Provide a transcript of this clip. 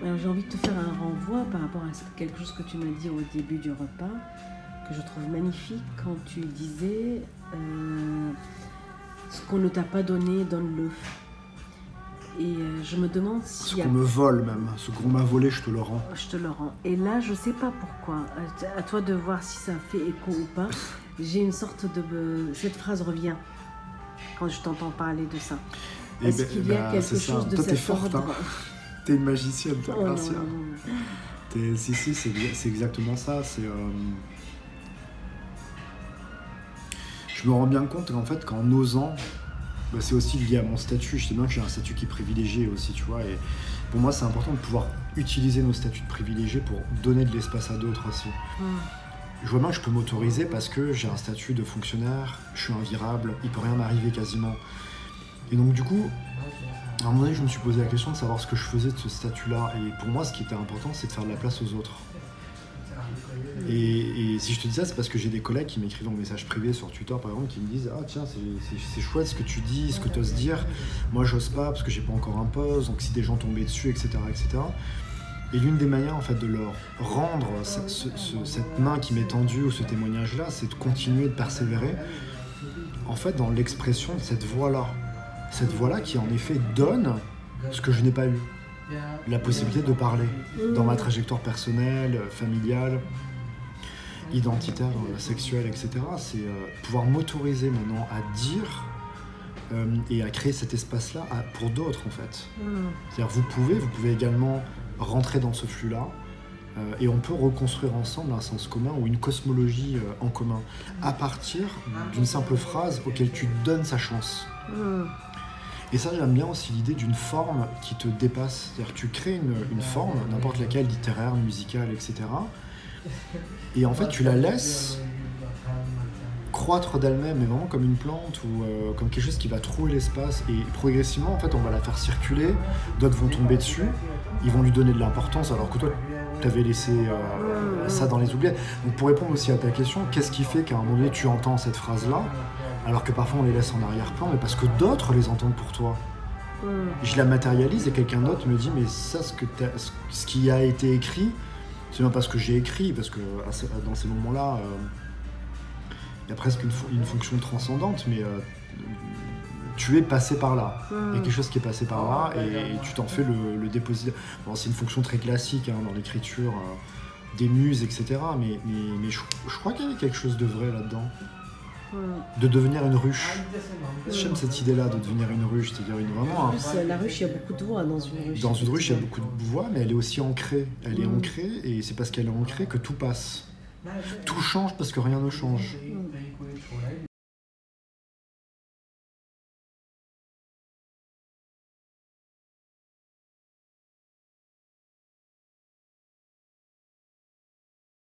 Alors j'ai envie de te faire un renvoi par rapport à quelque chose que tu m'as dit au début du repas, que je trouve magnifique quand tu disais ce qu'on ne t'a pas donné, donne-le. Et je me demande si... Ce qu'on me vole même, ce qu'on m'a volé, je te le rends. Je te le rends. Et là, je sais pas pourquoi. À toi de voir si ça fait écho ou pas. J'ai une sorte de... Cette phrase revient quand je t'entends parler de ça. Est-ce qu'il y a quelque chose de toi, cet t'es forte, ordre T'es une magicienne, toi, Gracia. non. Si, c'est exactement ça. Je me rends bien compte qu'en fait, qu'en osant, c'est aussi lié à mon statut. Je sais bien que j'ai un statut qui est privilégié aussi, tu vois. Et pour moi, c'est important de pouvoir utiliser nos statuts de privilégiés pour donner de l'espace à d'autres aussi. Je vois bien que je peux m'autoriser parce que j'ai un statut de fonctionnaire, je suis invirable, il peut rien m'arriver quasiment. Et donc du coup, à un moment donné, je me suis posé la question de savoir ce que je faisais de ce statut-là. Et pour moi, ce qui était important, c'est de faire de la place aux autres. Et si je te dis ça, c'est parce que j'ai des collègues qui m'écrivent en message privé sur Twitter, par exemple, qui me disent « Ah tiens, c'est chouette ce que tu dis, ce que tu oses dire. Moi, j'ose pas parce que j'ai pas encore un poste, donc si des gens tombaient dessus, etc. etc. » Et l'une des manières, en fait, de leur rendre cette main qui m'est tendue ou ce témoignage-là, c'est de continuer de persévérer, en fait, dans l'expression de cette voix-là. Cette voix-là qui, en effet, donne ce que je n'ai pas eu. La possibilité de parler dans ma trajectoire personnelle, familiale, identitaire, sexuelle, etc. C'est pouvoir m'autoriser maintenant à dire et à créer cet espace-là pour d'autres, en fait. C'est-à-dire, vous pouvez également rentrer dans ce flux-là et on peut reconstruire ensemble un sens commun ou une cosmologie en commun à partir d'une simple phrase auquel tu donnes sa chance. Et ça, j'aime bien aussi l'idée d'une forme qui te dépasse. C'est-à-dire que tu crées une forme, n'importe laquelle, littéraire, musicale, etc. Et en fait, tu la laisses croître d'elle-même, mais vraiment comme une plante ou comme quelque chose qui va trouer l'espace. Et progressivement, en fait, on va la faire circuler. D'autres vont tomber dessus. Ils vont lui donner de l'importance, alors que toi, tu avais laissé ça dans les oubliettes. Donc, pour répondre aussi à ta question, qu'est-ce qui fait qu'à un moment donné, tu entends cette phrase-là alors que parfois on les laisse en arrière-plan, mais parce que d'autres les entendent pour toi. Je la matérialise et quelqu'un d'autre me dit mais ça, ce qui a été écrit, c'est bien parce que j'ai écrit, parce que dans ces moments-là, il y a presque une fonction transcendante, mais tu es passé par là. Il y a quelque chose qui est passé par là et tu t'en fais le déposit. Bon, c'est une fonction très classique dans l'écriture des muses, etc. Mais je crois qu'il y avait quelque chose de vrai là-dedans. De devenir une ruche. J'aime cette idée-là de devenir une ruche, c'est-à-dire vraiment. En plus, la ruche, il y a beaucoup de voix dans une ruche. Dans une ruche, il y a beaucoup de voix, mais elle est aussi ancrée. Elle est ancrée, et c'est parce qu'elle est ancrée que tout passe. Tout change parce que rien ne change.